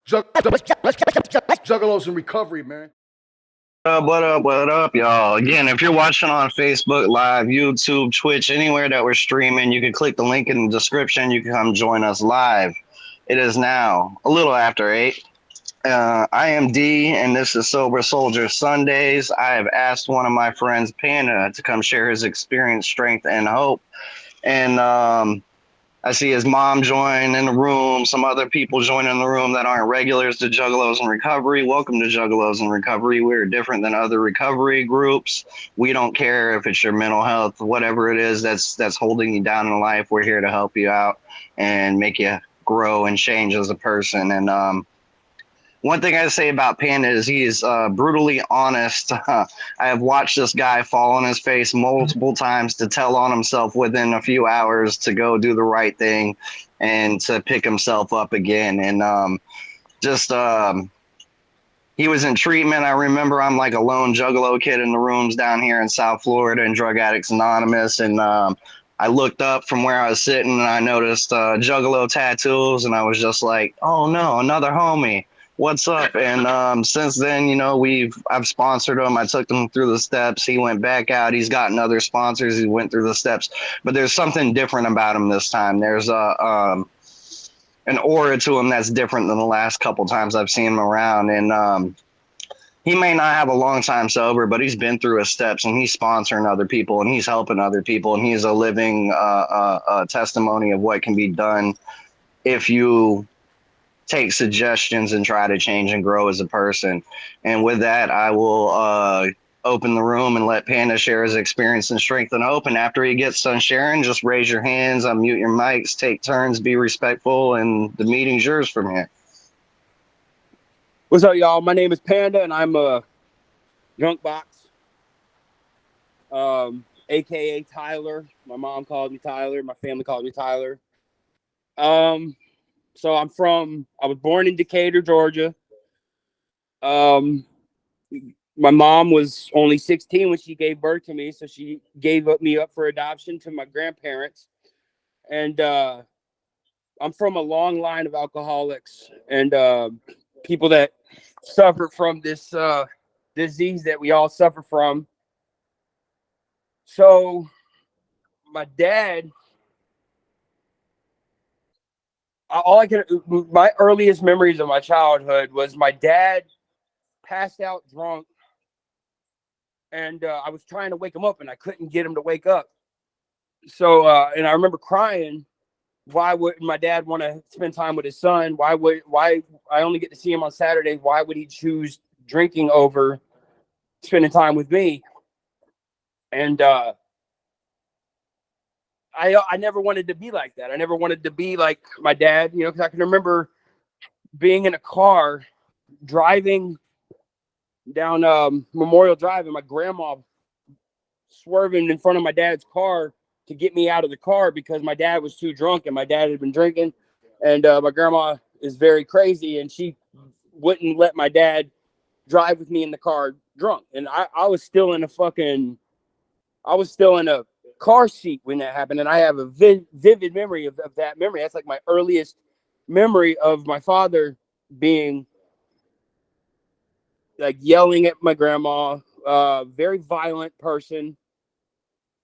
Juggalos in recovery, man. What up, y'all? Again, if you're watching on Facebook Live, YouTube, Twitch, anywhere that we're streaming, you can click the link in the description. You can come join us live. It is now a little after 8. I am D, and this is Sober Soldier Sundays. I have asked one of my friends, Panda, to come share his experience, strength, and hope. And I see his mom join in the room, some other people join in the room that aren't regulars to Juggalos in Recovery. Welcome to Juggalos in Recovery. We're different than other recovery groups. We don't care if it's your mental health, whatever it is that's holding you down in life. We're here to help you out and make you grow and change as a person. And one thing I say about Panda is he is brutally honest. I have watched this guy fall on his face multiple times to tell on himself within a few hours to go do the right thing and to pick himself up again. And he was in treatment. I remember I'm like a lone Juggalo kid in the rooms down here in South Florida in Drug Addicts Anonymous. And I looked up from where I was sitting and I noticed Juggalo tattoos. And I was just like, oh no, another homie. What's up? And since then, I've sponsored him. I took him through the steps. He went back out. He's gotten other sponsors. He went through the steps, but there's something different about him this time. There's an aura to him that's different than the last couple times I've seen him around. And he may not have a long time sober, but he's been through his steps and he's sponsoring other people and he's helping other people. And he's a living testimony of what can be done if you take suggestions and try to change and grow as a person. And with that, I will open the room and let Panda share his experience and strength and hope. And after he gets done sharing, just raise your hands, unmute your mics, take turns, be respectful, and the meeting's yours from here. What's up, y'all? My name is Panda, and I'm a junk box, aka Tyler. My mom called me Tyler. My family called me Tyler. So I was born in Decatur, Georgia. My mom was only 16 when she gave birth to me, so she gave me up for adoption to my grandparents. And I'm from a long line of alcoholics and people that suffer from this disease that we all suffer from. So my dad, my earliest memories of my childhood was my dad passed out drunk, and I was trying to wake him up and I couldn't get him to wake up. So and I remember crying, why would my dad want to spend time with his son? Why I only get to see him on Saturdays? Why would he choose drinking over spending time with me? And I never wanted to be like that. I never wanted to be like my dad, because I can remember being in a car driving down Memorial Drive and my grandma swerving in front of my dad's car to get me out of the car because my dad was too drunk and my dad had been drinking. And my grandma is very crazy and she wouldn't let my dad drive with me in the car drunk. And I was still in a car seat when that happened. And I have a vivid memory of that memory. That's like my earliest memory of my father being like yelling at my grandma, very violent person.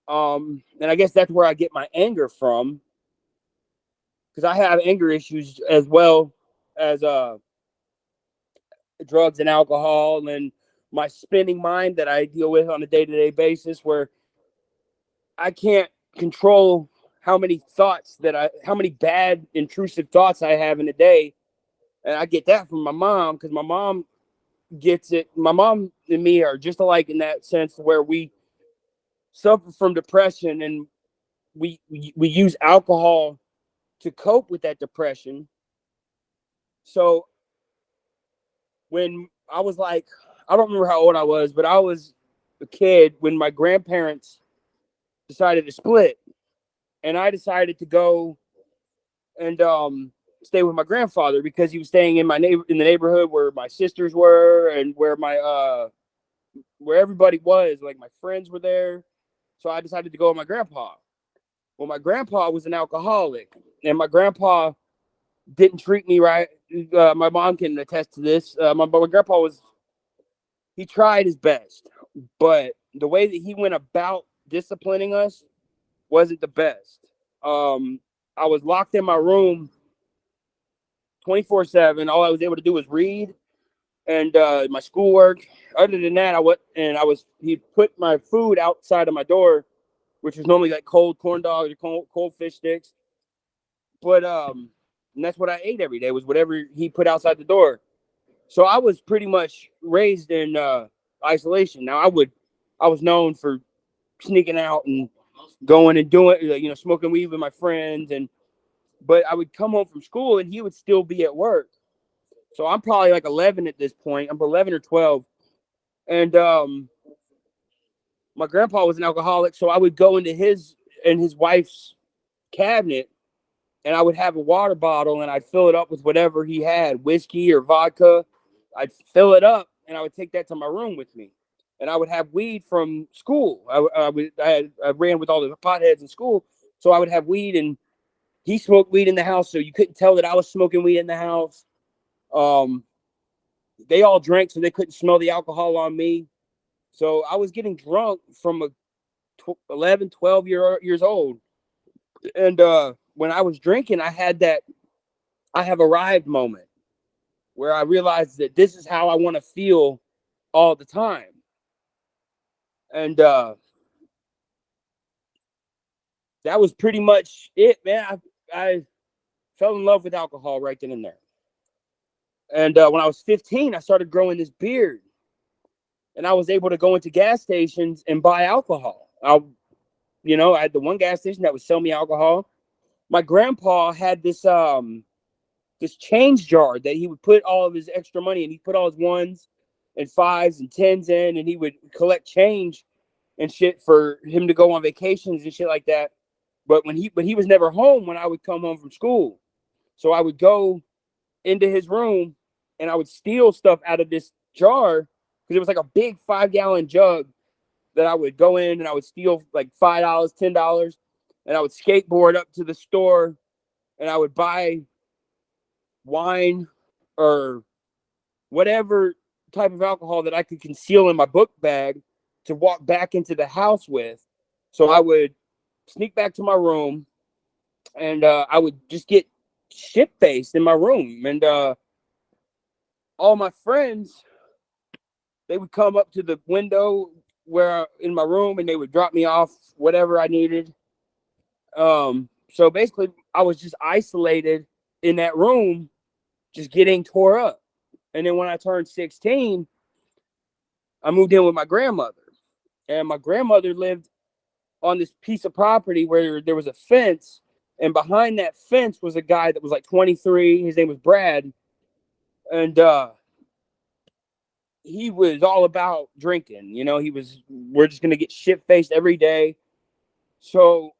And I guess that's where I get my anger from, because I have anger issues as well as drugs and alcohol and my spinning mind that I deal with on a day-to-day basis, where I can't control how many bad intrusive thoughts I have in a day. And I get that from my mom, because my mom gets it. My mom and me are just alike in that sense, where we suffer from depression and we use alcohol to cope with that depression. So when I was like, I don't remember how old I was, but I was a kid when my grandparents decided to split, and I decided to go and stay with my grandfather because he was staying in the neighborhood where my sisters were and where where everybody was. Like my friends were there, so I decided to go with my grandpa. Well, my grandpa was an alcoholic, and my grandpa didn't treat me right. my mom can attest to this. My grandpa he tried his best, but the way that he went about disciplining us wasn't the best. I was locked in my room 24/7. All I was able to do was read and my schoolwork. Other than that, he put my food outside of my door, which was normally like cold corn dogs or cold fish sticks. But and that's what I ate every day, was whatever he put outside the door. So I was pretty much raised in isolation. Now I was known for sneaking out and going and doing, smoking weed with my friends, but I would come home from school and he would still be at work. So I'm probably like 11 at this point. I'm 11 or 12, and my grandpa was an alcoholic, so I would go into his and his wife's cabinet, and I would have a water bottle and I'd fill it up with whatever he had, whiskey or vodka. I'd fill it up and I would take that to my room with me. And I would have weed from school. I ran with all the potheads in school, so I would have weed, and he smoked weed in the house, so you couldn't tell that I was smoking weed in the house. They all drank, so they couldn't smell the alcohol on me. So I was getting drunk from 11, 12 years old. And when I was drinking, I had that I have arrived moment where I realized that this is how I want to feel all the time. And that was pretty much it, man. I fell in love with alcohol right then and there. And when I was 15, I started growing this beard, and I was able to go into gas stations and buy alcohol. I had the one gas station that would sell me alcohol. My grandpa had this change jar that he would put all of his extra money in. He put all his ones and fives and tens in, and he would collect change and shit for him to go on vacations and shit like that. But he was never home when I would come home from school. So I would go into his room and I would steal stuff out of this jar, because it was like a big 5-gallon jug that I would go in and I would steal like $5, $10, and I would skateboard up to the store and I would buy wine or whatever type of alcohol that I could conceal in my book bag to walk back into the house with. So I would sneak back to my room and I would just get shit faced in my room. And all my friends, they would come up to the window where in my room and they would drop me off whatever I needed. So basically I was just isolated in that room, just getting tore up. And then when I turned 16, I moved in with my grandmother. And my grandmother lived on this piece of property where there was a fence. And behind that fence was a guy that was like 23. His name was Brad. And he was all about drinking. We're just going to get shit faced every day. So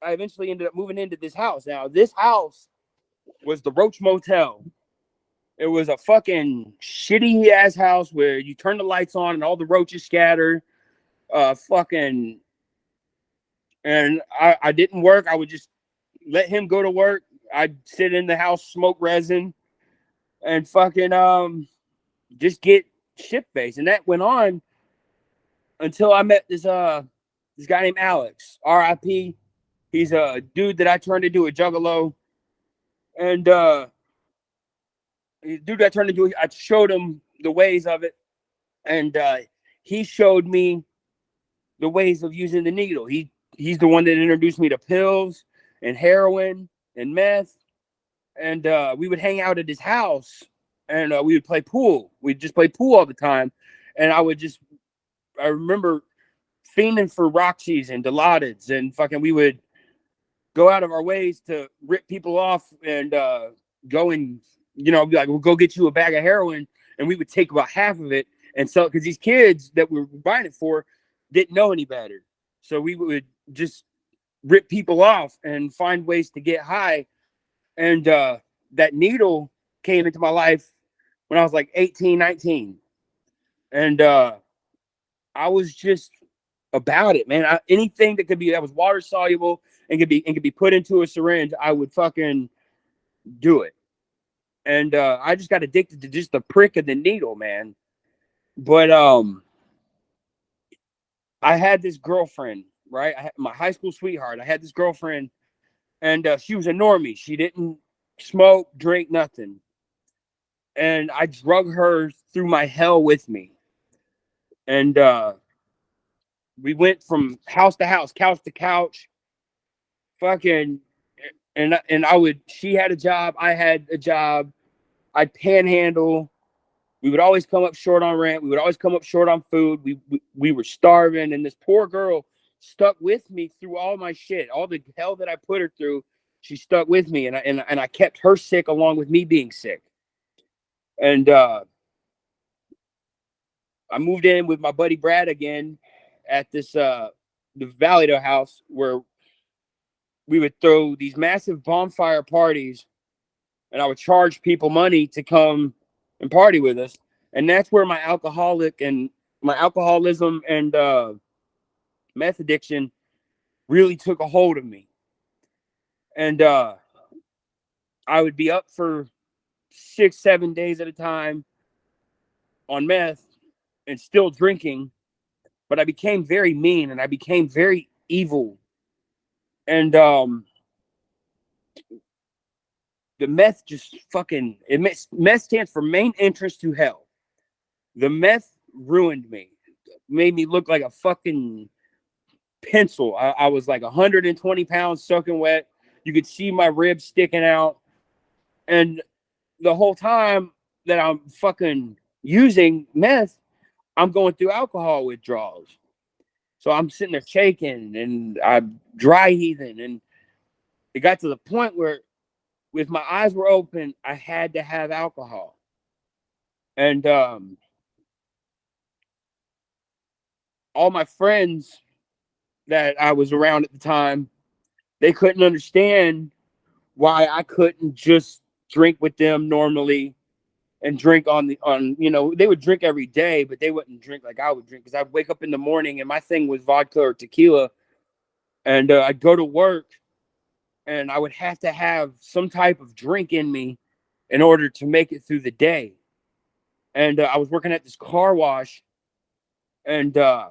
I eventually ended up moving into this house. Now, this house was the Roach Motel. It was a fucking shitty ass house where you turn the lights on and all the roaches scatter. And I didn't work. I would just let him go to work. I'd sit in the house, smoke resin, and just get shit faced. And that went on until I met this guy named Alex, R.I.P. He's a dude that I turned into a juggalo. And I showed him the ways of it. And he showed me the ways of using the needle. He's the one that introduced me to pills and heroin and meth. And we would hang out at his house and we would play pool. We'd just play pool all the time. And I remember fiending for Roxy's and Dilaudid, and we would go out of our ways to rip people off and go and, be like, we'll go get you a bag of heroin. And we would take about half of it and sell it, because these kids that we were buying it for didn't know any better. So we would just rip people off and find ways to get high. And that needle came into my life when I was like 18, 19. And I was just about it, man. Anything that was water soluble and could be put into a syringe, I would fucking do it. And I just got addicted to just the prick of the needle, man. But I had this girlfriend, right? My high school sweetheart. I had this girlfriend, and she was a normie. She didn't smoke, drink, nothing. And I drug her through my hell with me. And we went from house to house, couch to couch, fucking. And I would. She had a job. I had a job. I'd panhandle. We would always come up short on rent. We would always come up short on food. We were starving, and this poor girl stuck with me through all my shit, all the hell that I put her through. She stuck with me, and I kept her sick along with me being sick. And I moved in with my buddy Brad again at this the Valleydale house where we would throw these massive bonfire parties, and I would charge people money to come and party with us. And that's where my alcoholism and meth addiction really took a hold of me. And I would be up for 6-7 days at a time on meth and still drinking, but I became very mean and I became very evil. And the meth just fucking meth stands for main entrance to hell. The meth ruined me, made me look like a fucking pencil. I was like 120 pounds soaking wet. You could see my ribs sticking out. And the whole time that I'm fucking using meth, I'm going through alcohol withdrawals. So I'm sitting there shaking and I'm dry heaving. And it got to the point where, if my eyes were open, I had to have alcohol. And all my friends that I was around at the time, they couldn't understand why I couldn't just drink with them normally and drink they would drink every day, but they wouldn't drink like I would drink, because I'd wake up in the morning and my thing was vodka or tequila, and I'd go to work and I would have to have some type of drink in me in order to make it through the day. And I was working at this car wash, and I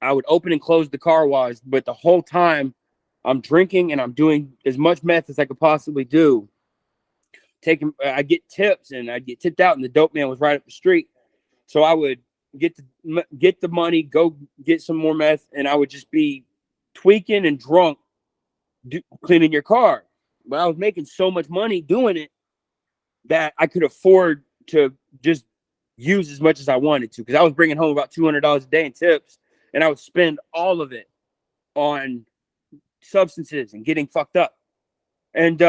would open and close the car wash, but the whole time I'm drinking and I'm doing as much meth as I could possibly do. I get tips, and I'd get tipped out, and the dope man was right up the street. So I would get the money, go get some more meth, and I would just be tweaking and drunk, cleaning your car. But I was making so much money doing it that I could afford to just use as much as I wanted to, because I was bringing home about $200 a day in tips, and I would spend all of it on substances and getting fucked up. And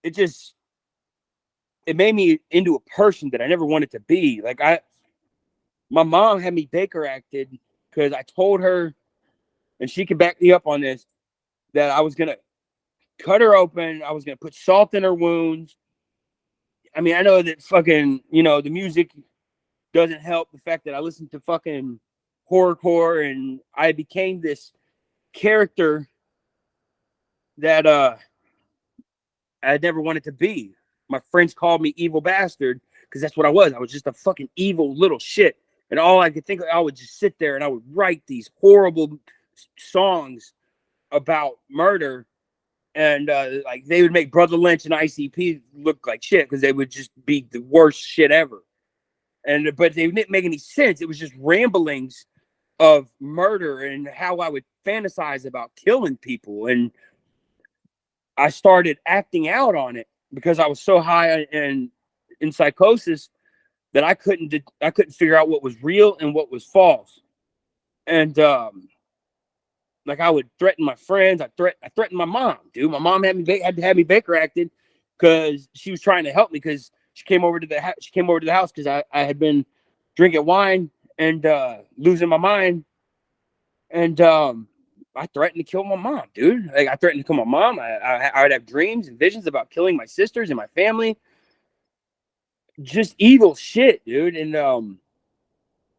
it made me into a person that I never wanted to be. Like, my mom had me Baker acted, because I told her, and she can back me up on this, that I was gonna cut her open. I was gonna put salt in her wounds. I mean, I know that fucking, the music doesn't help the fact that I listened to fucking horrorcore, and I became this character that I never wanted to be. My friends called me evil bastard, because that's what I was. I was just a fucking evil little shit. And all I could think of, I would just sit there and I would write these horrible songs about murder. And like, they would make Brother Lynch and ICP look like shit, because they would just be the worst shit ever. But they didn't make any sense. It was just ramblings of murder and how I would fantasize about killing people. And I started acting out on it because I was so high and in psychosis that I couldn't figure out what was real and what was false. And like, I would threaten my friends. I threatened my mom, dude. My mom had to have me Baker acted, because she was trying to help me, because she came over to the house because I had been drinking wine and losing my mind. And I threatened to kill my mom, dude. Like, I threatened to kill my mom. I would have dreams and visions about killing my sisters and my family. Just evil shit, dude. And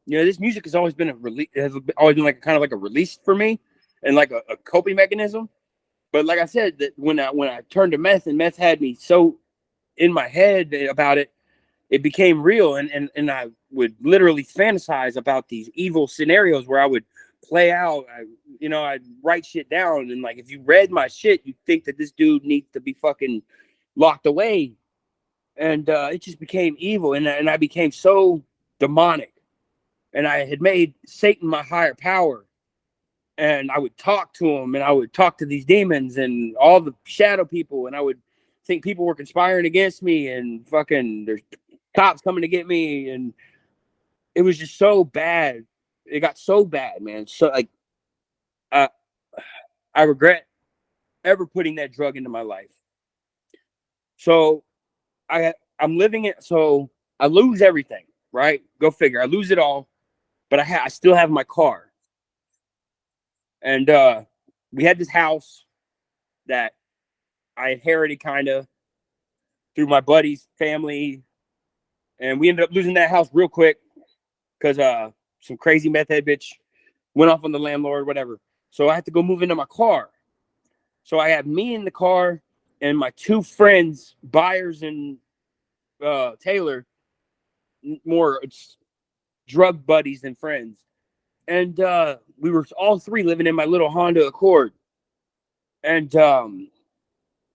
this music has always been has always been like kind of like a release for me, and like a coping mechanism. But like I said, that when I turned to meth and meth had me so in my head about it, it became real. And I would literally fantasize about these evil scenarios where I would play out. I'd write shit down. And like, if you read my shit, you'd think that this dude needs to be fucking locked away. And it just became evil. And I became so demonic. And I had made Satan my higher power. And I would talk to him, and I would talk to these demons and all the shadow people, and I would think people were conspiring against me, and fucking there's cops coming to get me, and it was just so bad. It got so bad, man. So like, I I regret ever putting that drug into my life. So I'm living it. So I lose everything, right? Go figure. I lose it all, but I still have my car, and we had this house that I inherited kind of through my buddy's family, and we ended up losing that house real quick because some crazy meth head bitch went off on the landlord, whatever. So I had to go move into my car. So I have me in the car and my two friends, Byers and Taylor, more drug buddies than friends. And we were all three living in my little Honda Accord. And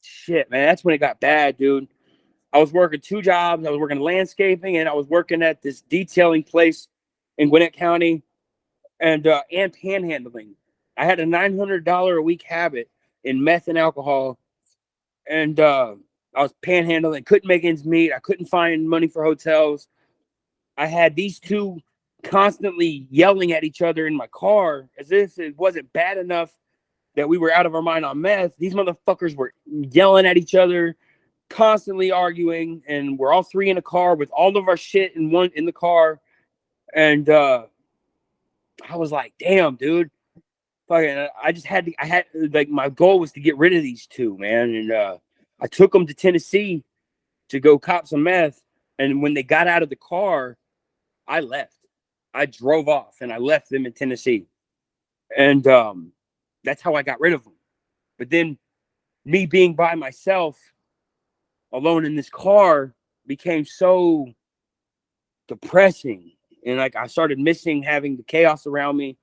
shit, man, that's when it got bad, dude. I was working two jobs. I was working landscaping, and I was working at this detailing place in Gwinnett County, and panhandling. I had a $900 a week habit in meth and alcohol, and I was panhandling. Couldn't make ends meet. I couldn't find money for hotels. I had these two constantly yelling at each other in my car as if it wasn't bad enough that we were out of our mind on meth. These motherfuckers were yelling at each other, constantly arguing, and we're all three in a car with all of our shit in the car. And I was like, damn, dude. Fucking I had like, my goal was to get rid of these two, man. And I took them to Tennessee to go cop some meth. And when they got out of the car, I left. I drove off and I left them in Tennessee. And that's how I got rid of them. But then me being by myself alone in this car became so depressing. And like, I started missing having the chaos around me.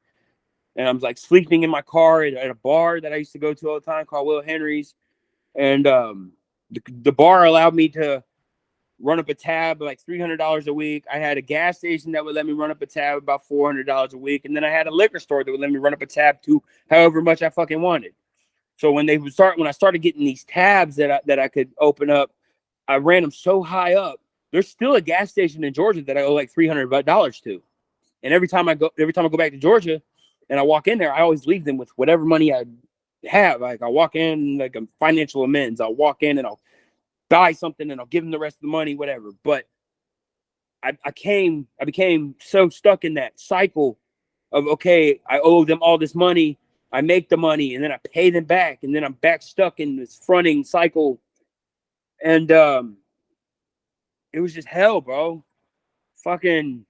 And I'm like sleeping in my car at a bar that I used to go to all the time called Will Henry's. And the bar allowed me to run up a tab like $300 a week. I had a gas station that would let me run up a tab about $400 a week. And then I had a liquor store that would let me run up a tab to however much I fucking wanted. So when I started getting these tabs that I could open up, I ran them so high up. There's still a gas station in Georgia that I owe like $300 to. And every time I go back to Georgia and I walk in there, I always leave them with whatever money I have. Like, I walk in like a financial amends. I'll walk in and I'll buy something and I'll give them the rest of the money, whatever. But I became so stuck in that cycle of, okay, I owe them all this money. I make the money and then I pay them back, and then I'm back stuck in this fronting cycle. And it was just hell, bro. Fucking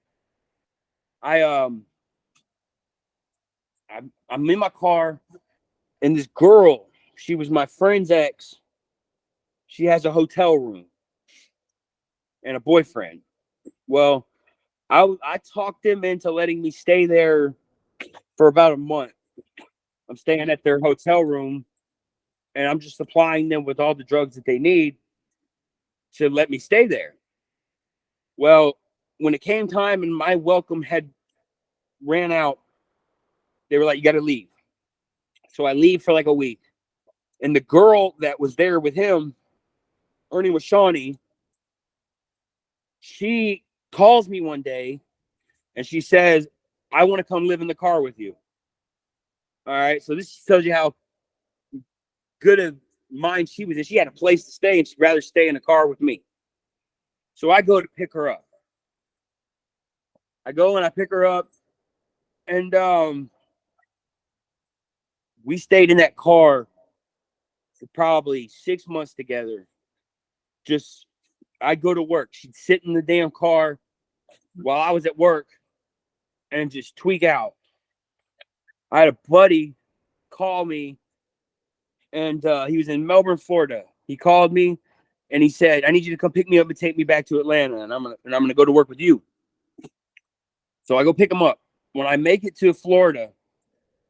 I I'm in my car, and this girl, she was my friend's ex. She has a hotel room and a boyfriend. Well, I talked them into letting me stay there for about a month. I'm staying at their hotel room, and I'm just supplying them with all the drugs that they need to let me stay there. Well, when it came time and my welcome had ran out, they were like, "You got to leave." So I leave for like a week, and the girl that was there with him, her name was Shawnee. She calls me one day, and she says, "I want to come live in the car with you." All right, so this tells you how good of mind she was in. She had a place to stay, and she'd rather stay in the car with me. So I go to pick her up. I go and I pick her up, and we stayed in that car for probably 6 months together. Just, I'd go to work. She'd sit in the damn car while I was at work and just tweak out. I had a buddy call me and he was in Melbourne, Florida. He called me, and he said, "I need you to come pick me up and take me back to Atlanta, and I'm gonna go to work with you." So I go pick him up. When I make it to Florida,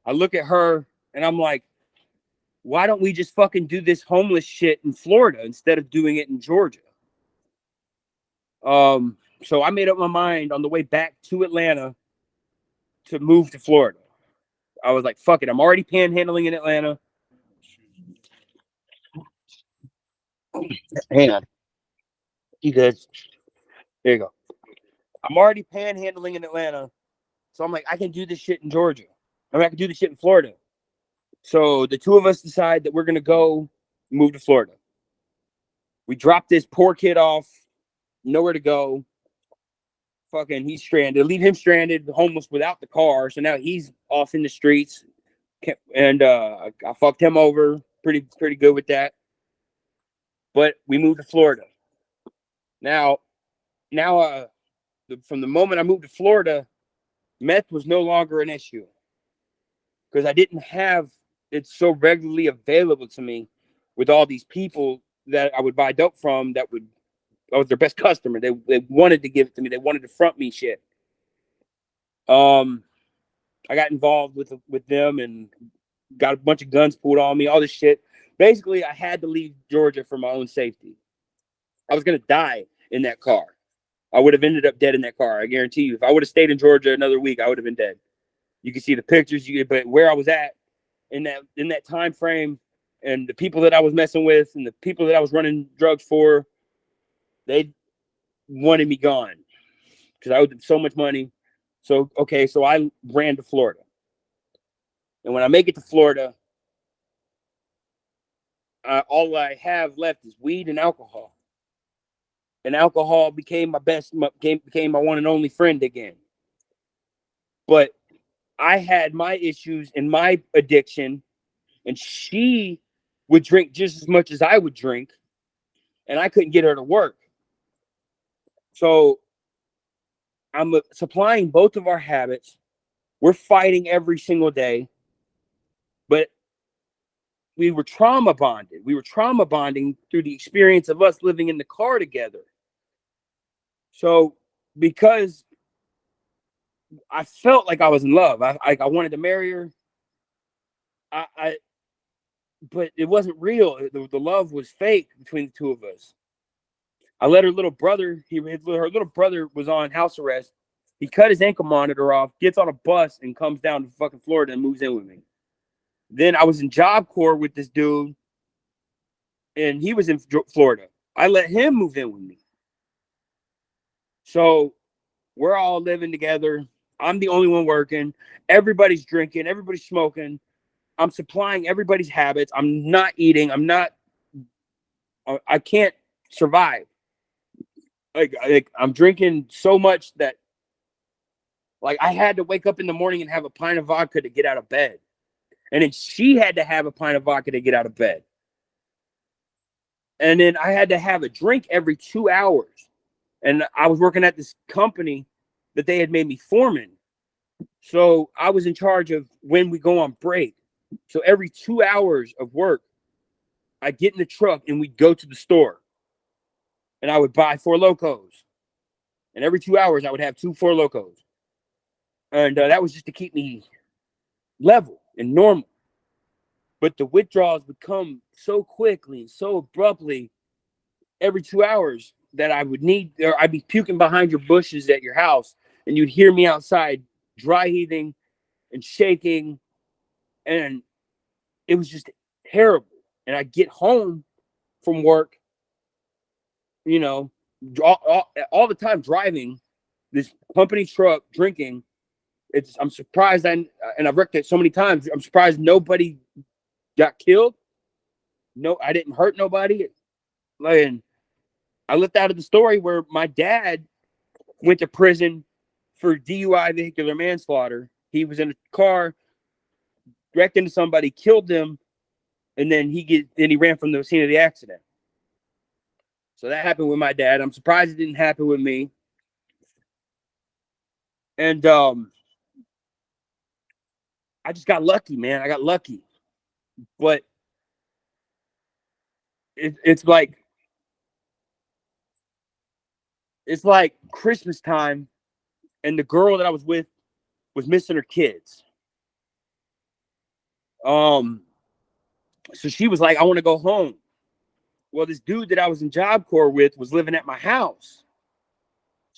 I look at her, and I'm like, "Why don't we just fucking do this homeless shit in Florida instead of doing it in Georgia?" So I made up my mind on the way back to Atlanta to move to Florida. I was like, "Fuck it, I'm already panhandling in Atlanta." Hang on, you good? There you go. I'm already panhandling in Atlanta, so I'm like, I can do this shit in Georgia. I mean, I can do this shit in Florida. So the two of us decide that we're gonna go move to Florida. We drop this poor kid off, nowhere to go. Fucking, he's stranded. Leave him stranded, homeless without the car. So now he's off in the streets, and I fucked him over. Pretty good with that. But we moved to Florida. Now, from the moment I moved to Florida, meth was no longer an issue because I didn't have it so regularly available to me with all these people that I would buy dope from I was their best customer. They wanted to give it to me. They wanted to front me shit. I got involved with them and got a bunch of guns pulled on me, all this shit. Basically, I had to leave Georgia for my own safety. I was gonna die in that car. I would have ended up dead in that car. I guarantee you. If I would have stayed in Georgia another week, I would have been dead. You can see the pictures. But where I was at in that time frame, and the people that I was messing with, and the people that I was running drugs for, they wanted me gone because I owed them so much money. So okay, so I ran to Florida, and when I make it to Florida, all I have left is weed and alcohol. And alcohol became became my one and only friend again. But I had my issues and my addiction, and she would drink just as much as I would drink, and I couldn't get her to work. So I'm supplying both of our habits. We're fighting every single day, but we were trauma bonded. We were trauma bonding through the experience of us living in the car together. So because I felt like I was in love, I wanted to marry her. I but it wasn't real. The love was fake between the two of us. I let her little brother. Her little brother was on house arrest. He cut his ankle monitor off, gets on a bus, and comes down to fucking Florida and moves in with me. Then I was in Job Corps with this dude, and he was in Florida. I let him move in with me. So we're all living together. I'm the only one working. Everybody's drinking. Everybody's smoking. I'm supplying everybody's habits. I'm not eating. I can't survive. Like I'm drinking so much that like I had to wake up in the morning and have a pint of vodka to get out of bed. And then she had to have a pint of vodka to get out of bed. And then I had to have a drink every 2 hours. And I was working at this company that they had made me foreman. So I was in charge of when we go on break. So every 2 hours of work, I get in the truck and we'd go to the store. And I would buy Four Locos. And every 2 hours, I would have two Four Locos. And that was just to keep me level and normal. But the withdrawals would come so quickly, so abruptly every 2 hours that I would need, or I'd be puking behind your bushes at your house, and you'd hear me outside dry heaving and shaking, and it was just terrible. And I get home from work, you know, all the time driving this company truck, drinking. I'm surprised, and I've wrecked it so many times. I'm surprised nobody got killed. No, I didn't hurt nobody. Like, and I left out of the story where my dad went to prison for DUI, vehicular manslaughter. He was in a car, wrecked into somebody, killed them, and then he ran from the scene of the accident. So that happened with my dad. I'm surprised it didn't happen with me. And I just got lucky, man. I got lucky. But it's like Christmas time, and the girl that I was with was missing her kids. So she was like, I want to go home. Well, this dude that I was in Job Corps with was living at my house.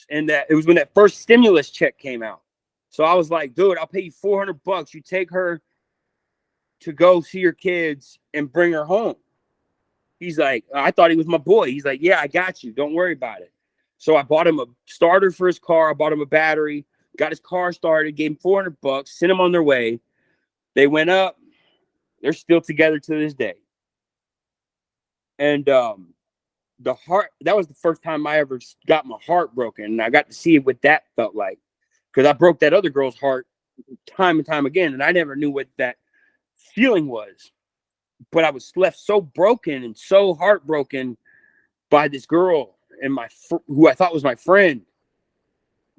And that it was when that first stimulus check came out. So I was like, dude, I'll pay you $400. You take her to go see your kids and bring her home. He's like, I thought he was my boy. He's like, yeah, I got you. Don't worry about it. So I bought him a starter for his car. I bought him a battery, got his car started, gave him $400, sent him on their way. They went up. They're still together to this day. And the heart, that was the first time I ever got my heart broken. And I got to see what that felt like. Because I broke that other girl's heart time and time again. And I never knew what that feeling was. But I was left so broken and so heartbroken by this girl and who I thought was my friend,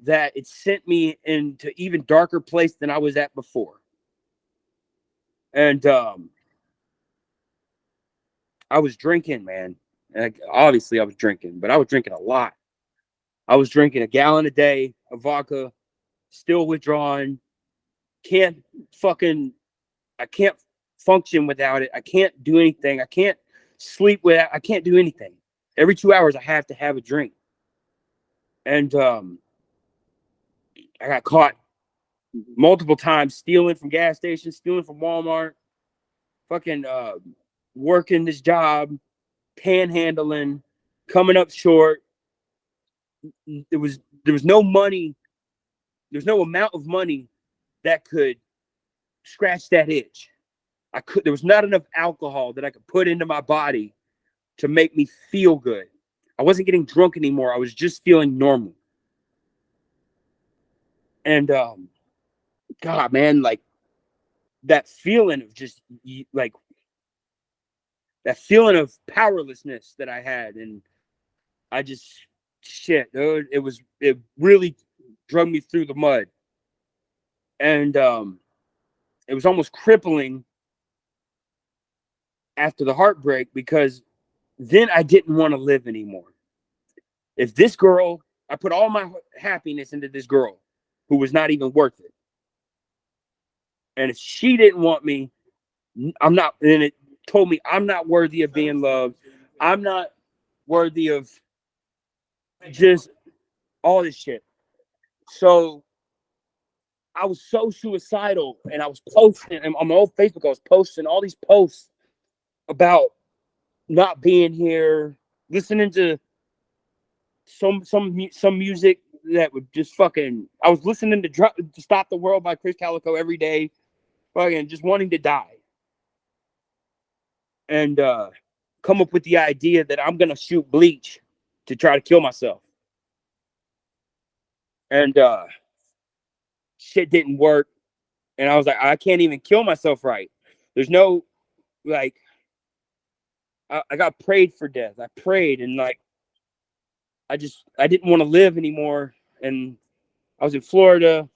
that it sent me into even darker place than I was at before. And I was drinking, man. And obviously I was drinking, but I was drinking a lot. I was drinking a gallon a day of vodka, still withdrawing. I can't function without it. I can't do anything. I can't sleep without, I can't do anything. Every 2 hours I have to have a drink. And I got caught multiple times stealing from gas stations, stealing from Walmart, fucking working this job, panhandling, coming up short. There was no money, there's no amount of money that could scratch that itch. There was not enough alcohol that I could put into my body to make me feel good. I wasn't getting drunk anymore. I was just feeling normal. And God, man, like that feeling of just like that feeling of powerlessness that I had, and I just shit, dude. It really drug me through the mud, and it was almost crippling after the heartbreak, because then I didn't want to live anymore. If this girl, I put all my happiness into this girl who was not even worth it, and if she didn't want me, I'm not. And it told me I'm not worthy of being loved. I'm not worthy of just all this shit. So I was so suicidal, and I was posting, and on my old Facebook, I was posting all these posts about not being here, listening to some music that would just fucking. I was listening to Stop the World by Chris Calico every day, fucking just wanting to die, and come up with the idea that I'm gonna shoot bleach to try to kill myself, and shit didn't work, and I was like, I can't even kill myself right. There's no like. I got prayed for death. I prayed, and like I didn't want to live anymore. And I was in Florida,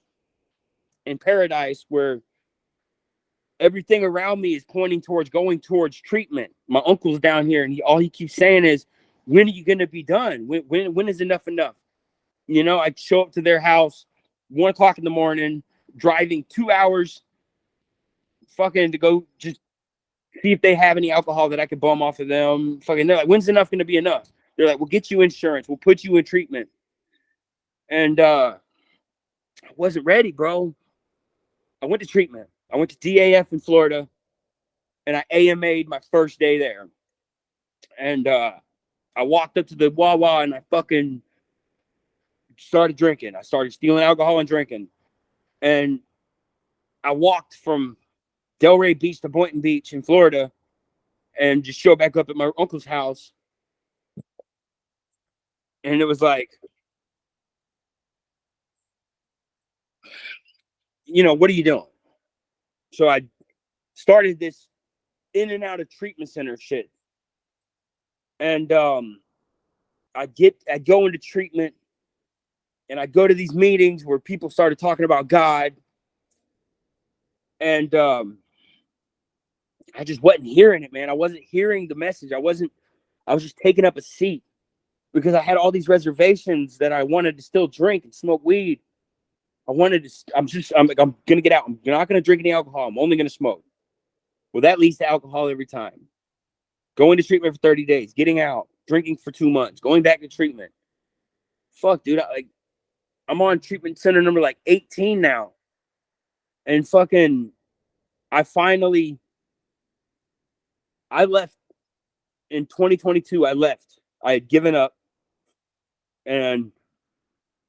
in paradise, where everything around me is pointing towards going towards treatment. My uncle's down here, and all he keeps saying is, when are you gonna be done? When is enough enough? You know, I'd show up to their house 1 o'clock in the morning, driving 2 hours fucking to go just see if they have any alcohol that I could bum off of them. Fucking, they're like, when's enough gonna be enough? They're like, we'll get you insurance, we'll put you in treatment. And I wasn't ready, bro. I went to treatment. I went to DAF in Florida, and I AMA'd my first day there. And I walked up to the Wawa, and I fucking started drinking. I started stealing alcohol and drinking. And I walked from Delray Beach to Boynton Beach in Florida, and just showed back up at my uncle's house. And it was like, what are you doing? So I started this in and out of treatment center shit. And I go into treatment, and I go to these meetings where people started talking about God, and I just wasn't hearing it, man. I wasn't hearing the message. I wasn't I was just taking up a seat because I had all these reservations that I wanted to still drink and smoke weed. I'm going to get out. I'm not going to drink any alcohol. I'm only going to smoke. Well, that leads to alcohol every time. Going to treatment for 30 days, getting out, drinking for 2 months, going back to treatment. Fuck, dude. I'm on treatment center number like 18 now. And fucking, I left in 2022. I left. I had given up and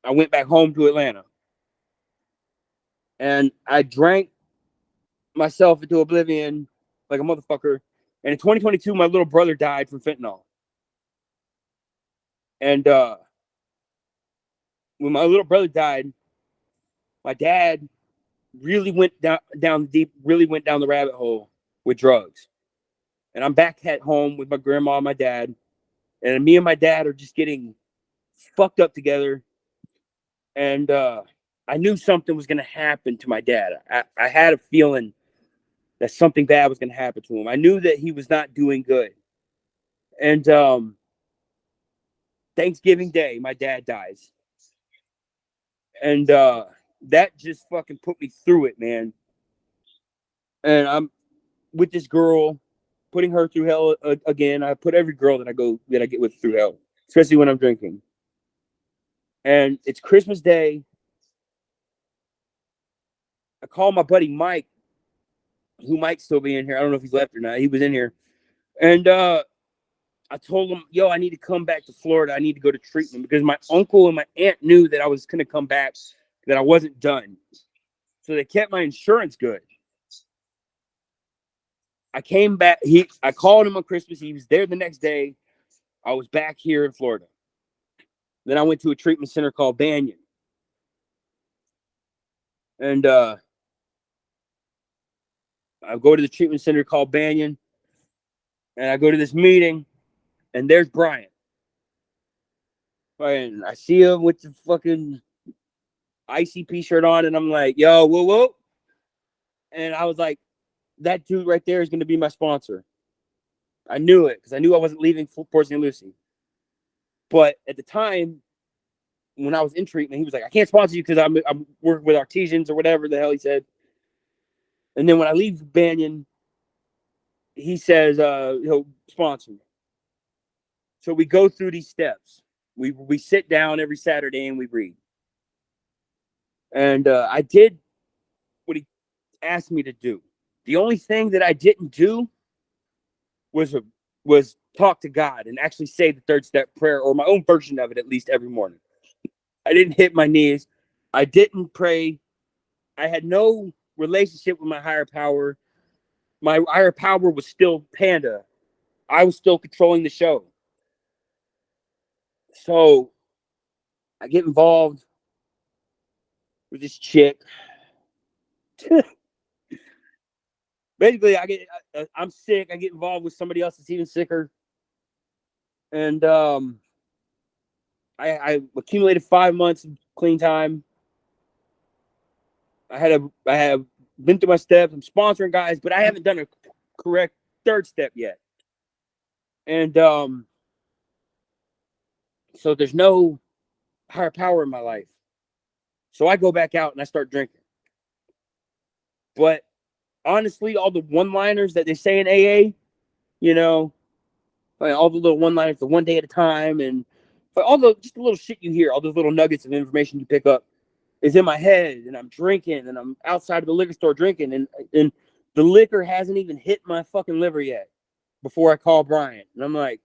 I went back home to Atlanta. And I drank myself into oblivion like a motherfucker. And in 2022, my little brother died from fentanyl. And when my little brother died, my dad really went down the rabbit hole with drugs. And I'm back at home with my grandma and my dad. And me and my dad are just getting fucked up together. And I knew something was going to happen to my dad. I had a feeling that something bad was going to happen to him. I knew that he was not doing good. And Thanksgiving Day, my dad dies. And that just fucking put me through it, man. And I'm with this girl, putting her through hell again. I put every girl that I get with through hell, especially when I'm drinking. And it's Christmas Day. I call my buddy Mike, who might still be in here. I don't know if he's left or not. He was in here. And I told him, yo, I need to come back to Florida. I need to go to treatment because my uncle and my aunt knew that I was going to come back, that I wasn't done. So they kept my insurance good. I came back. I called him on Christmas. He was there the next day. I was back here in Florida. Then I went to a treatment center called Banyan. And I go to the treatment center called Banyan. And I go to this meeting. And there's Brian. And I see him with the fucking ICP shirt on. And I'm like, yo, whoa, whoa. And I was like, that dude right there is going to be my sponsor. I knew it because I knew I wasn't leaving Port St. Lucie. But at the time, when I was in treatment, he was like, I can't sponsor you because I'm working with artisans or whatever the hell he said. And then when I leave Banyan, he says he'll sponsor me. So we go through these steps. We sit down every Saturday and we read. And I did what he asked me to do. The only thing that I didn't do was talk to God and actually say the third step prayer, or my own version of it, at least every morning. I didn't hit my knees. I didn't pray. I had no relationship with my higher power. My higher power was still Panda. I was still controlling the show. So I get involved with this chick. Basically, I'm sick. I get involved with somebody else that's even sicker. And I accumulated 5 months of clean time. I have been through my steps. I'm sponsoring guys, but I haven't done a correct third step yet. And so there's no higher power in my life. So I go back out and I start drinking. But honestly, all the one-liners that they say in AA, you know, like all the little one-liners, the one day at a time, and but all the just the little shit you hear, all those little nuggets of information you pick up is in my head, and I'm drinking, and I'm outside of the liquor store drinking, and the liquor hasn't even hit my fucking liver yet before I call Brian. And I'm like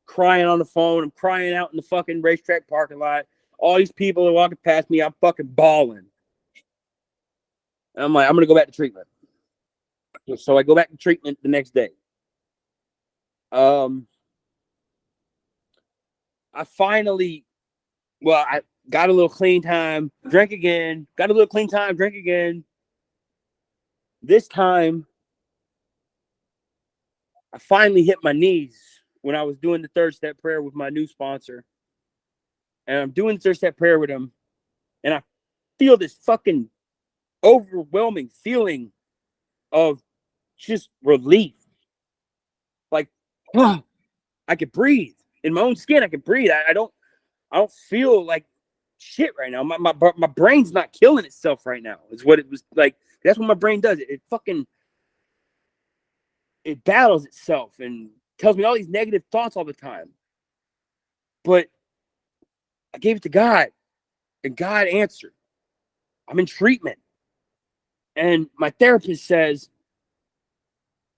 crying on the phone. I'm crying out in the fucking racetrack parking lot. All these people are walking past me. I'm fucking bawling. And I'm like, I'm going to go back to treatment. So I go back to treatment the next day. I finally, I got a little clean time, drank again, got a little clean time, drink again. This time, I finally hit my knees when I was doing the third step prayer with my new sponsor. And I'm doing the third step prayer with him. And I feel this fucking overwhelming feeling of just relief. Like, I could breathe in my own skin. I could breathe. I don't feel like shit right now. My brain's not killing itself right now. Is what it was like. That's what my brain does. It battles itself and tells me all these negative thoughts all the time. But I gave it to God, and God answered. I'm in treatment. And my therapist says,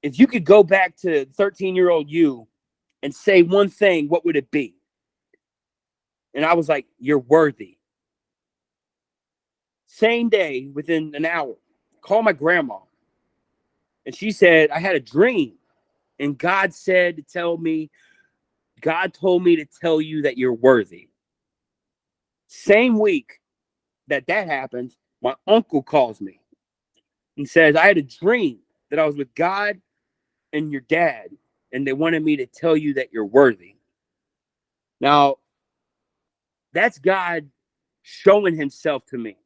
if you could go back to 13-year-old you and say one thing, what would it be? And I was like, you're worthy. Same day, within an hour, call my grandma. And she said, I had a dream. And God told me to tell you that you're worthy. Same week that happened, my uncle calls me and says, I had a dream that I was with God and your dad, and they wanted me to tell you that you're worthy. Now, that's God showing himself to me.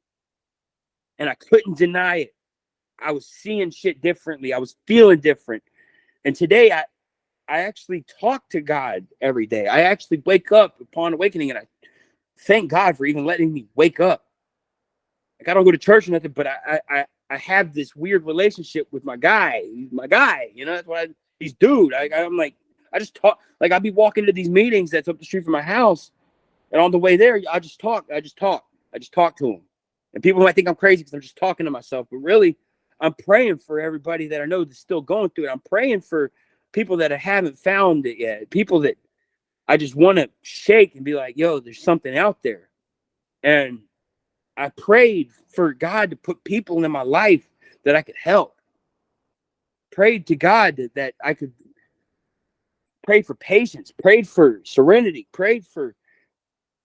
And I couldn't deny it. I was seeing shit differently. I was feeling different. And today I actually talk to God every day. I actually wake up upon awakening, and I thank God for even letting me wake up. Like, I don't go to church or nothing, but I have this weird relationship with my guy. He's my guy. You know, that's why he's dude. I'm like, I just talk. Like, I'll be walking to these meetings that's up the street from my house, and on the way there, I just talk to him. And people might think I'm crazy because I'm just talking to myself, but really, I'm praying for everybody that I know that's still going through it. I'm praying for people that haven't found it yet, people that I just want to shake and be like, yo, there's something out there. And I prayed for God to put people in my life that I could help. Prayed to God that I could, prayed for patience, prayed for serenity, prayed for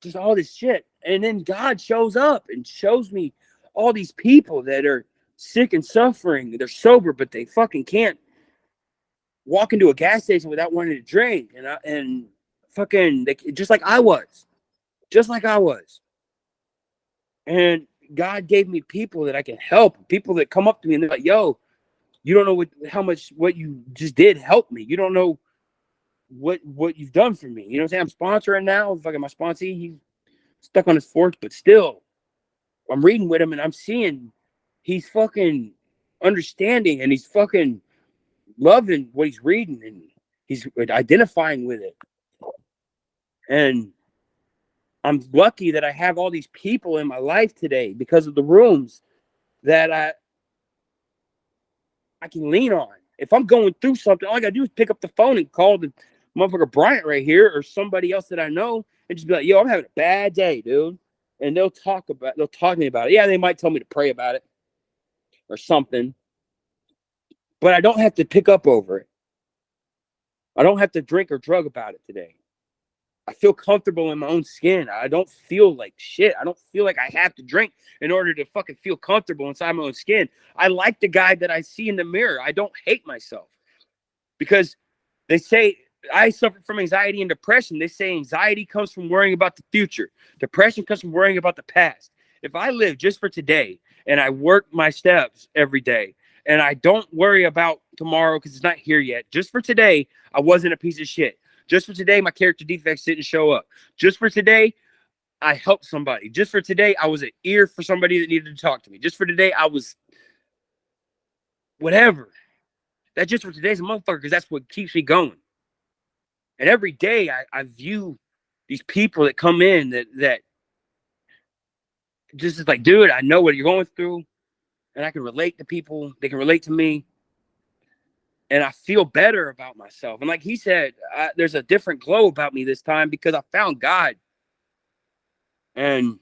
just all this shit. And then God shows up and shows me all these people that are sick and suffering. They're sober, but they fucking can't walk into a gas station without wanting to drink. And fucking, just like I was. And God gave me people that I can help, people that come up to me and they're like, yo, you don't know how much what you just did helped me. You don't know what you've done for me. You know what I'm saying? I'm sponsoring now. Fucking my sponsee, he's stuck on his fork, but still, I'm reading with him and I'm seeing he's fucking understanding and he's fucking loving what he's reading and he's identifying with it. And I'm lucky that I have all these people in my life today because of the rooms that I can lean on. If I'm going through something, all I gotta do is pick up the phone and call the motherfucker Bryant right here or somebody else that I know and just be like, yo, I'm having a bad day, dude. And they'll talk to me about it. Yeah, they might tell me to pray about it or something, but I don't have to pick up over it. I don't have to drink or drug about it today. I feel comfortable in my own skin. I don't feel like shit. I don't feel like I have to drink in order to fucking feel comfortable inside my own skin. I like the guy that I see in the mirror. I don't hate myself because they say I suffer from anxiety and depression. They say anxiety comes from worrying about the future. Depression comes from worrying about the past. If I live just for today and I work my steps every day and I don't worry about tomorrow because it's not here yet, just for today, I wasn't a piece of shit. Just for today, my character defects didn't show up. Just for today, I helped somebody. Just for today, I was an ear for somebody that needed to talk to me. Just for today, I was whatever. That just for today's a motherfucker because that's what keeps me going. And every day I view these people that come in that just is like, dude, I know what you're going through and I can relate to people. They can relate to me. And I feel better about myself. And like he said, there's a different glow about me this time because I found God. And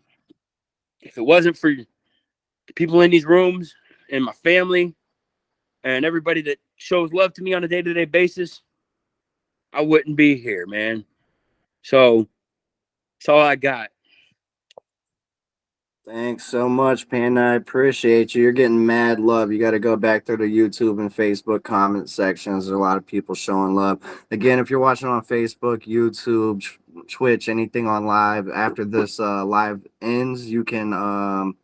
if it wasn't for the people in these rooms and my family and everybody that shows love to me on a day-to-day basis, I wouldn't be here, man. So that's all I got. Thanks so much, Panda. I appreciate you. You're getting mad love. You got to go back through the YouTube and Facebook comment sections. There's a lot of people showing love. Again, if you're watching on Facebook, YouTube, Twitch, anything on live, after this live ends, you can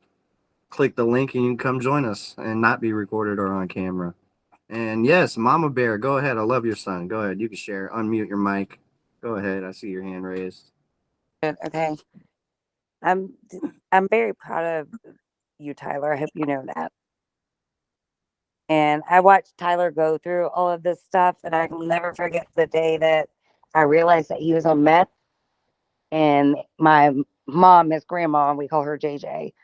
click the link and you can come join us and not be recorded or on camera. And yes, Mama Bear, go ahead. I love your son. Go ahead. You can share. Unmute your mic. Go ahead. I see your hand raised. Good, okay. I'm I'm very proud of you, Tyler. I hope you know that. And I watched Tyler go through all of this stuff, and I will never forget the day that I realized that he was on meth. And my mom, his grandma, we call her JJ,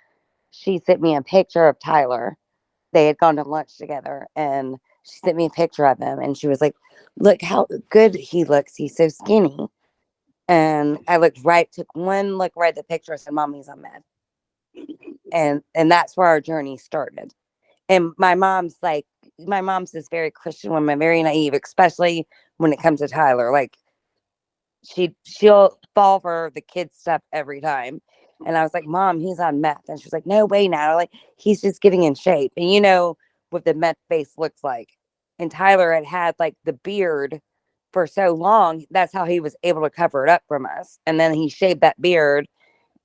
she sent me a picture of Tyler. They had gone to lunch together, and she sent me a picture of him, and she was like, "Look how good he looks. He's so skinny." And I looked right, took one look right at the picture. I said, "Mommy's on meth." And that's where our journey started. And my mom's this very Christian woman, very naive, especially when it comes to Tyler. Like she'll fall for the kids stuff every time. And I was like, Mom, he's on meth. And she's like, no way, now. Like, he's just getting in shape. And you know what the meth face looks like. And Tyler had like the beard for so long. That's how he was able to cover it up from us. And then he shaved that beard,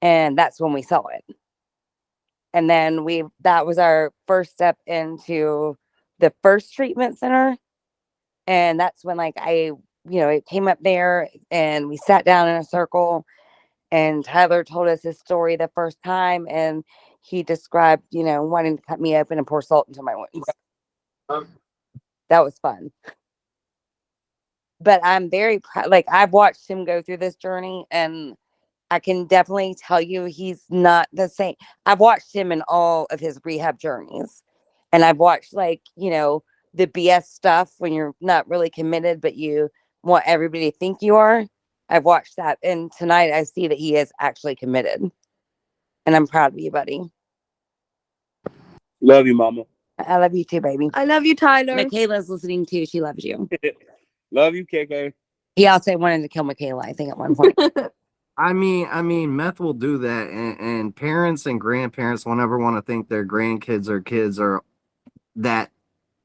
and that's when we saw it. And then that was our first step into the first treatment center. And that's when like it came up there and we sat down in a circle, and Tyler told us his story the first time, and he described, wanting to cut me open and pour salt into my wounds. That was fun. But I'm very proud. Like, I've watched him go through this journey, and I can definitely tell you he's not the same. I've watched him in all of his rehab journeys, and I've watched the BS stuff when you're not really committed, but you want everybody to think you are. I've watched that, and tonight I see that he is actually committed, and I'm proud of you, buddy. Love you, mama. I love you too, baby. I love you, Tyler. Michaela's listening too. She loves you. Love you, KK. He also wanted to kill Michaela, I think, at one point. I mean, meth will do that, and parents and grandparents won't ever want to think their grandkids or kids are that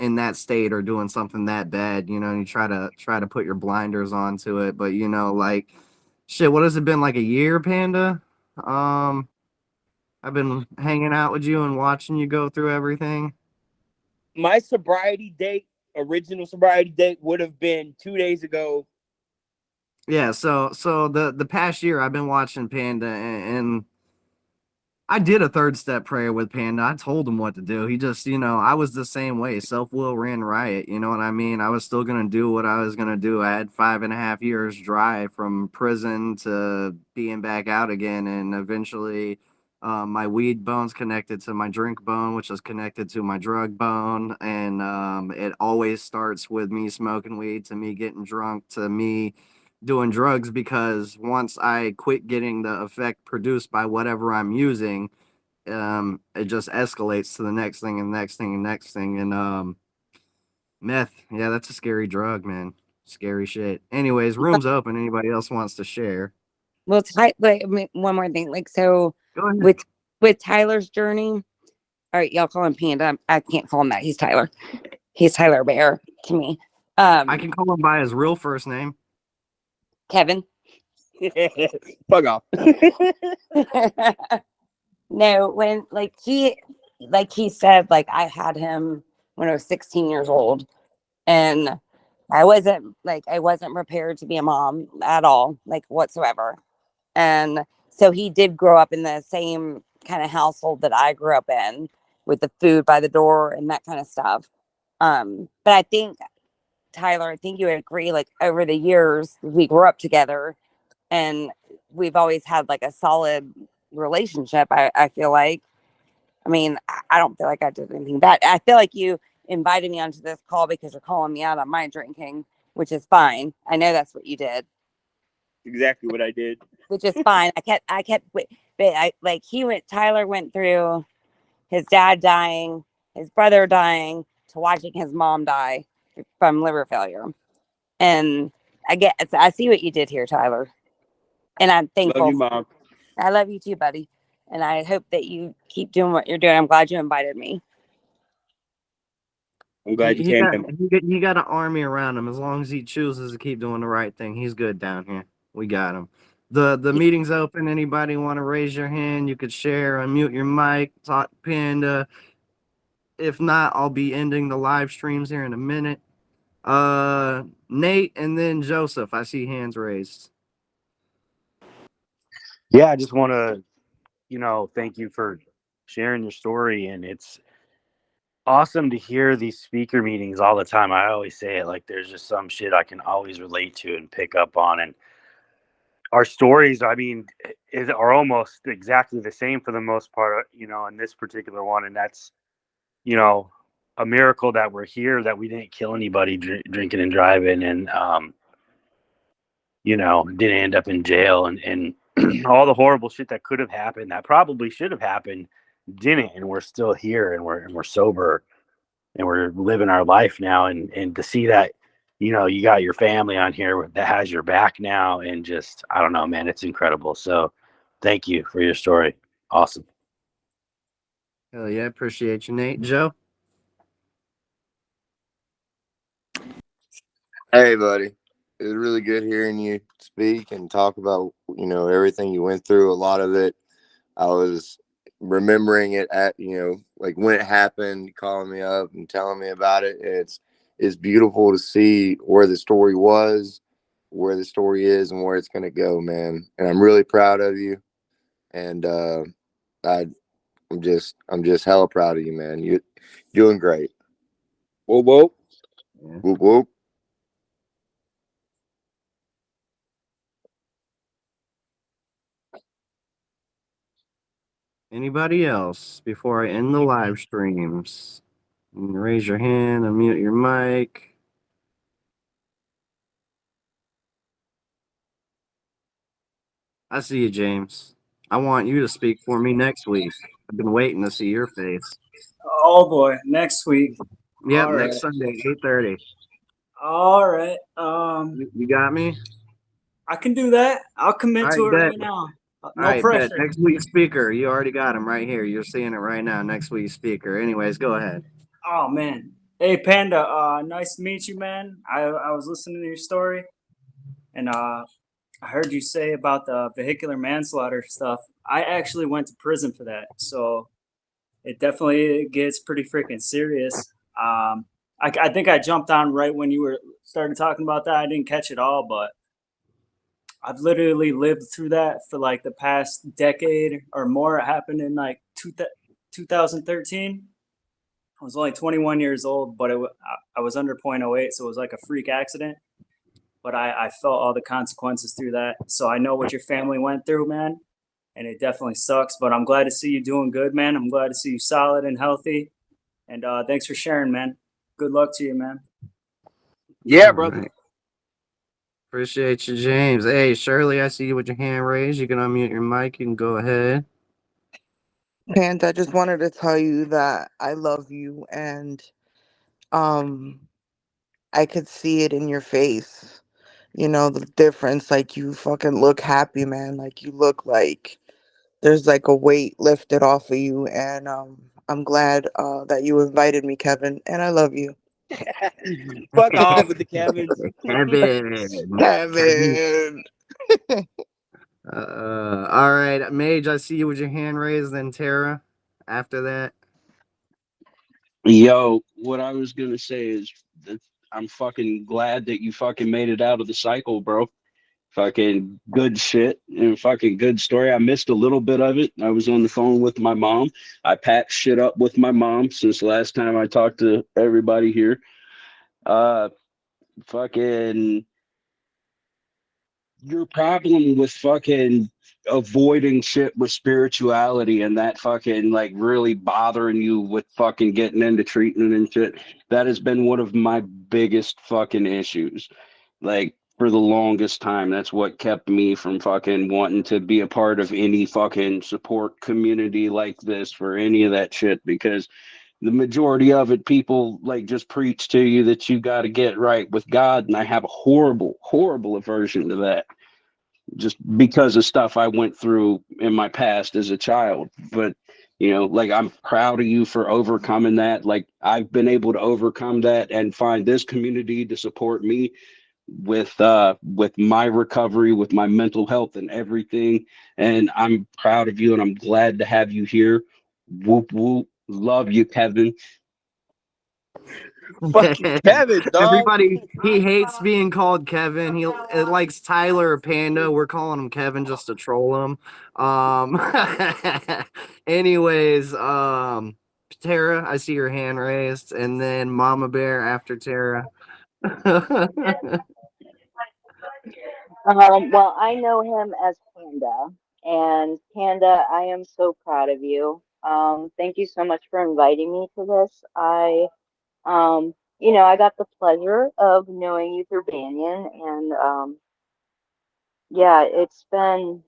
in that state or doing something that bad. You try to put your blinders onto it, but like, shit. What has it been, like a year, Panda? I've been hanging out with you and watching you go through everything. My original sobriety date would have been 2 days ago. Yeah, so the past year I've been watching Panda, and I did a third step prayer with Panda. I told him what to do. He just, I was the same way. Self-will ran riot. You know what I mean? I was still going to do what I was going to do. I had 5.5 years drive from prison to being back out again. And eventually my weed bone's connected to my drink bone, which is connected to my drug bone. And it always starts with me smoking weed to me getting drunk to me doing drugs, because once I quit getting the effect produced by whatever I'm using, it just escalates to the next thing and next thing and next thing. And meth, yeah, that's a scary drug, man. Scary shit. Anyways, room's open. Anybody else wants to share? Well, one more thing. Like, so Go ahead. with Tyler's journey, all right, y'all call him Panda. I can't call him that. He's Tyler. He's Tyler Bear to me. I can call him by his real first name. Kevin. Fuck off. No, when he said, like, I had him when I was 16 years old, and I wasn't prepared to be a mom at all, like, whatsoever. And so he did grow up in the same kind of household that I grew up in, with the food by the door and that kind of stuff. But I think, Tyler, I think you would agree, like, over the years we grew up together, and we've always had like a solid relationship. I feel like, I mean, I don't feel like I did anything bad. I feel like you invited me onto this call because you're calling me out on my drinking, which is fine. I know that's what you did. Exactly what I did. Which is fine. Tyler went through his dad dying, his brother dying, to watching his mom die from liver failure. And I see what you did here, Tyler. And I'm thankful. Love you, Mom. I love you too, buddy. And I hope that you keep doing what you're doing. I'm glad you invited me. I'm glad you came in. He got an army around him. As long as he chooses to keep doing the right thing, he's good down here. We got him. The meeting's open. Anybody want to raise your hand? You could share, unmute your mic, talk Panda. If not, I'll be ending the live streams here in a minute. Nate and then Joseph. I see hands raised. Yeah, I just want to, thank you for sharing your story. And it's awesome to hear these speaker meetings all the time. I always say it like there's just some shit I can always relate to and pick up on. And our stories, I mean, are almost exactly the same for the most part, in this particular one. And that's, you know, a miracle that we're here, that we didn't kill anybody drinking and driving, and, didn't end up in jail, and all the horrible shit that could have happened, that probably should have happened, didn't. And we're still here, and we're sober, and we're living our life now. And to see that, you got your family on here that has your back now, and just, I don't know, man, it's incredible. So thank you for your story. Awesome. Hell yeah, appreciate you, Nate. Joe? Hey, buddy. It was really good hearing you speak and talk about, everything you went through. A lot of it, I was remembering it at, like when it happened, calling me up and telling me about it. It's beautiful to see where the story was, where the story is, and where it's going to go, man. And I'm really proud of you. And I'm just hella proud of you, man. You're doing great. Whoa, whoa. Whoop, whoop. Anybody else before I end the live streams? You can raise your hand, unmute your mic. I see you, James. I want you to speak for me next week. I've been waiting to see your face. Oh boy, next week. Yep, All next right. Sunday, 8:30. All right. You got me? I can do that. I'll commit All to right, it bet. right now. All No right, bet. pressure. Next week's speaker. You already got him right here. You're seeing it right now. Next week's speaker. Anyways, go ahead. Oh man. Hey Panda, nice to meet you, man. I was listening to your story, and I heard you say about the vehicular manslaughter stuff. I actually went to prison for that, so it definitely gets pretty freaking serious. I think I jumped on right when you were started talking about that. I didn't catch it all, but I've literally lived through that for like the past decade or more. It happened in like 2013. I was only 21 years old, but I was under .08, so it was like a freak accident. But I felt all the consequences through that. So I know what your family went through, man. And it definitely sucks. But I'm glad to see you doing good, man. I'm glad to see you solid and healthy. And thanks for sharing, man. Good luck to you, man. Yeah, All brother. right. Appreciate you, James. Hey, Shirley, I see you with your hand raised. You can unmute your mic. You can go ahead. Panda, I just wanted to tell you that I love you, and um I could see it in your face. The difference. Like, you fucking look happy, man. Like, you look like there's like a weight lifted off of you, and I'm glad that you invited me, Kevin, and I love you. Fuck off with the Kevins. Kevin. Kevin. All right, Mage, I see you with your hand raised. Then Tara, after that. Yo, what I was gonna say is that I'm fucking glad that you fucking made it out of the cycle, bro. Fucking good shit and fucking good story. I missed a little bit of it. I was on the phone with my mom. I patched shit up with my mom since the last time I talked to everybody here. Uh, fucking your problem with fucking avoiding shit with spirituality and that fucking like really bothering you with fucking getting into treatment and shit, that has been one of my biggest fucking issues. Like for the longest time, that's what kept me from fucking wanting to be a part of any fucking support community like this for any of that shit, because the majority of it, people like just preach to you that you got to get right with God, and I have a horrible aversion to that, just because of stuff I went through in my past as a child. But like, I'm proud of you for overcoming that. Like, I've been able to overcome that and find this community to support me with my recovery, with my mental health and everything. And I'm proud of you, and I'm glad to have you here. Whoop whoop. Love you, Kevin. Fucking Kevin, dog. Everybody, he hates being called Kevin. He likes Tyler or Panda. We're calling him Kevin just to troll him. Anyways, Tara, I see your hand raised, and then Mama Bear after Tara. Well, I know him as Panda, and Panda, I am so proud of you. Thank you so much for inviting me to this. I got the pleasure of knowing you through Banyan, and yeah, it's been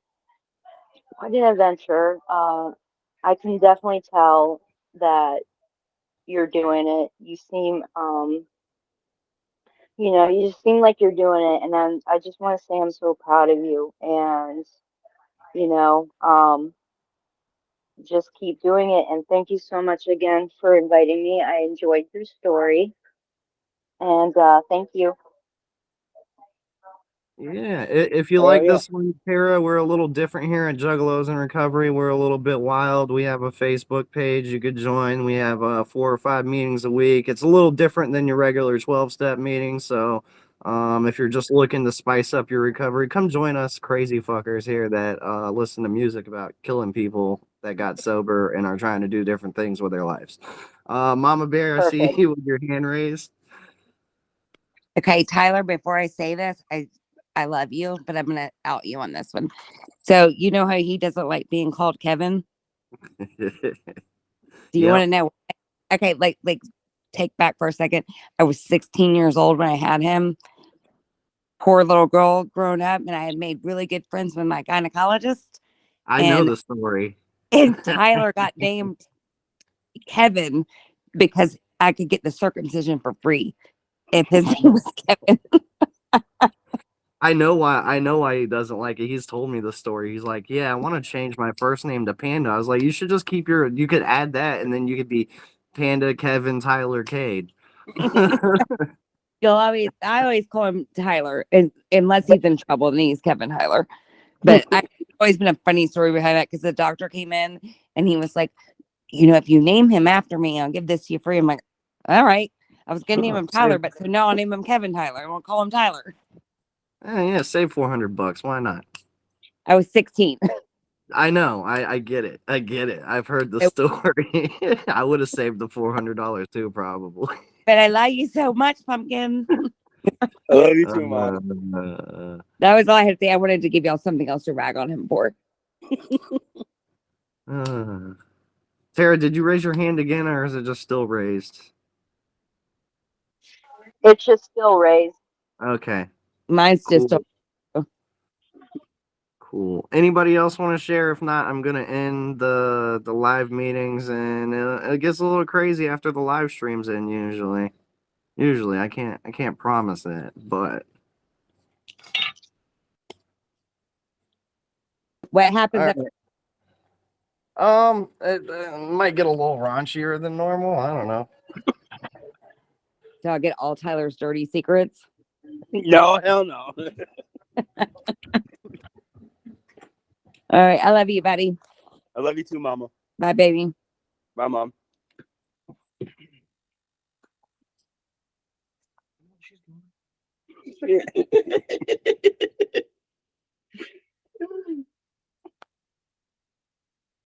quite an adventure. I can definitely tell that you're doing it. You just seem like you're doing it, and I just want to say I'm so proud of you, and you know, um, just keep doing it. And thank you so much again for inviting me. I enjoyed your story, and thank you. Yeah, if you Oh like yeah. this one, Tara, we're a little different here at Juggalos in Recovery. We're a little bit wild. We have a Facebook page you could join. We have 4 or 5 meetings a week. It's a little different than your regular 12-step meeting. So if you're just looking to spice up your recovery, come join us crazy fuckers here that listen to music about killing people that got sober and are trying to do different things with their lives. Mama Bear, I see Perfect. you with your hand raised. Okay, Tyler, before I say this, I love you, but I'm gonna out you on this one. So you know how he doesn't like being called Kevin? Do you want Yep. to know? Okay, like take back for a second. I was 16 years old when I had him. Poor little girl grown up, and I had made really good friends with my gynecologist. I know And the story. and Tyler got named Kevin because I could get the circumcision for free if his name was Kevin. I know why he doesn't like it. He's told me the story. He's like, "Yeah, I want to change my first name to Panda." I was like, "You should just you could add that and then you could be Panda Kevin Tyler Cade." I always call him Tyler, unless he's in trouble, then he's Kevin Tyler. But I've always been a funny story behind that because the doctor came in and he was like, if you name him after me, I'll give this to you free. I'm like, all right. I was gonna name him Tyler, Save, but so now I'll name him Kevin Tyler. I won't call him Tyler. yeah, save $400. Why not? I was 16. I know. I get it. I get it. I've heard the But story. I would have saved the $400 too, probably. I love you so much, Pumpkin. I love you too, Mom. That was all I had to say. I wanted to give y'all something else to rag on him for. Tara, did you raise your hand again, or is it just still raised? It's just still raised. Okay, Mine's cool. just Cool. Anybody else want to share? If not, I'm gonna end the live meetings, and it gets a little crazy after the live streams. In usually I can't promise that, but what happens. all right. It might get a little raunchier than normal. I don't know. So I'll get all Tyler's dirty secrets. No, hell no. All right. I love you, buddy. I love you too, Mama. Bye, baby. Bye, Mom.